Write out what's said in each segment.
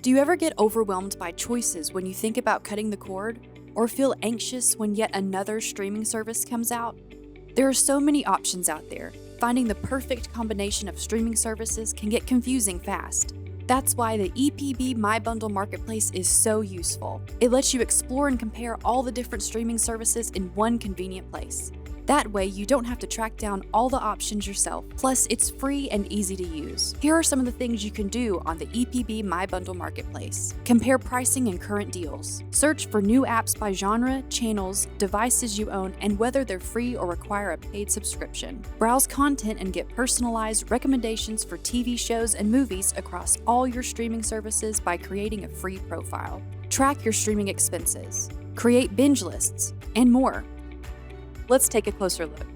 Do you ever get overwhelmed by choices when you think about cutting the cord, or feel anxious when yet another streaming service comes out? There are so many options out there. Finding the perfect combination of streaming services can get confusing fast. That's why the EPB MyBundle Marketplace is so useful. It lets you explore and compare all the different streaming services in one convenient place. That way, you don't have to track down all the options yourself. Plus, it's free and easy to use. Here are some of the things you can do on the EPB MyBundle Marketplace. Compare pricing and current deals. Search for new apps by genre, channels, devices you own, and whether they're free or require a paid subscription. Browse content and get personalized recommendations for TV shows and movies across all your streaming services by creating a free profile. Track your streaming expenses. Create binge lists, and more. Let's take a closer look.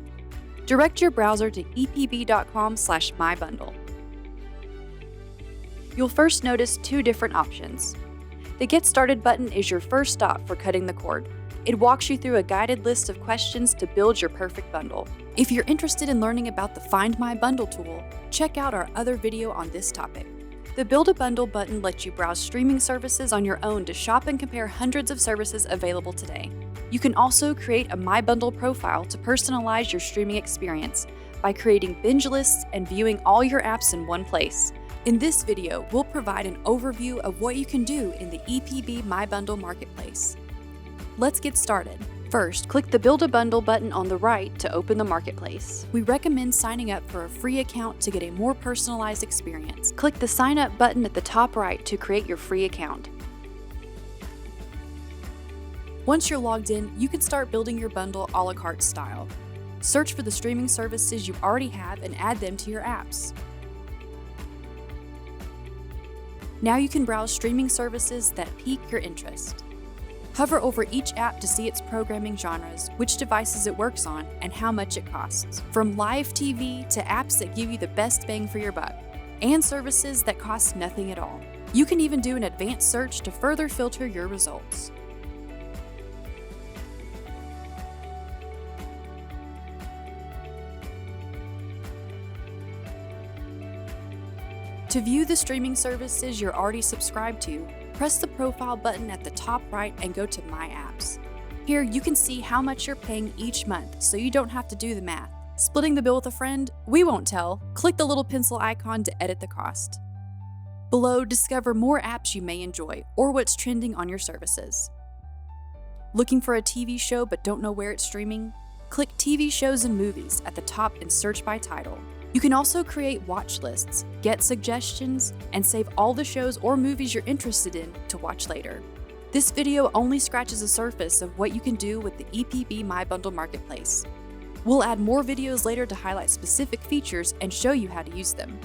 Direct your browser to epb.com/mybundle. You'll first notice two different options. The Get Started button is your first stop for cutting the cord. It walks you through a guided list of questions to build your perfect bundle. If you're interested in learning about the Find My Bundle tool, check out our other video on this topic. The Build a Bundle button lets you browse streaming services on your own to shop and compare hundreds of services available today. You can also create a MyBundle profile to personalize your streaming experience by creating binge lists and viewing all your apps in one place. In this video, we'll provide an overview of what you can do in the EPB MyBundle Marketplace. Let's get started. First, click the Build a Bundle button on the right to open the marketplace. We recommend signing up for a free account to get a more personalized experience. Click the Sign Up button at the top right to create your free account. Once you're logged in, you can start building your bundle a la carte style. Search for the streaming services you already have and add them to your apps. Now you can browse streaming services that pique your interest. Hover over each app to see its programming genres, which devices it works on, and how much it costs. From live TV to apps that give you the best bang for your buck, and services that cost nothing at all. You can even do an advanced search to further filter your results. To view the streaming services you're already subscribed to, press the profile button at the top right and go to My Apps. Here you can see how much you're paying each month, so you don't have to do the math. Splitting the bill with a friend? We won't tell. Click the little pencil icon to edit the cost. Below, discover more apps you may enjoy or what's trending on your services. Looking for a TV show but don't know where it's streaming? Click TV shows and movies at the top and search by title. You can also create watch lists, get suggestions, and save all the shows or movies you're interested in to watch later. This video only scratches the surface of what you can do with the EPB MyBundle Marketplace. We'll add more videos later to highlight specific features and show you how to use them.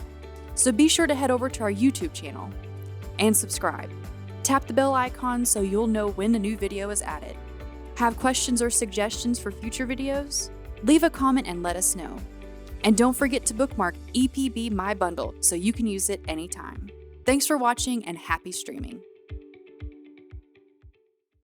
So be sure to head over to our YouTube channel and subscribe. Tap the bell icon so you'll know when a new video is added. Have questions or suggestions for future videos? Leave a comment and let us know. And don't forget to bookmark EPB MyBundle so you can use it anytime. Thanks for watching and happy streaming.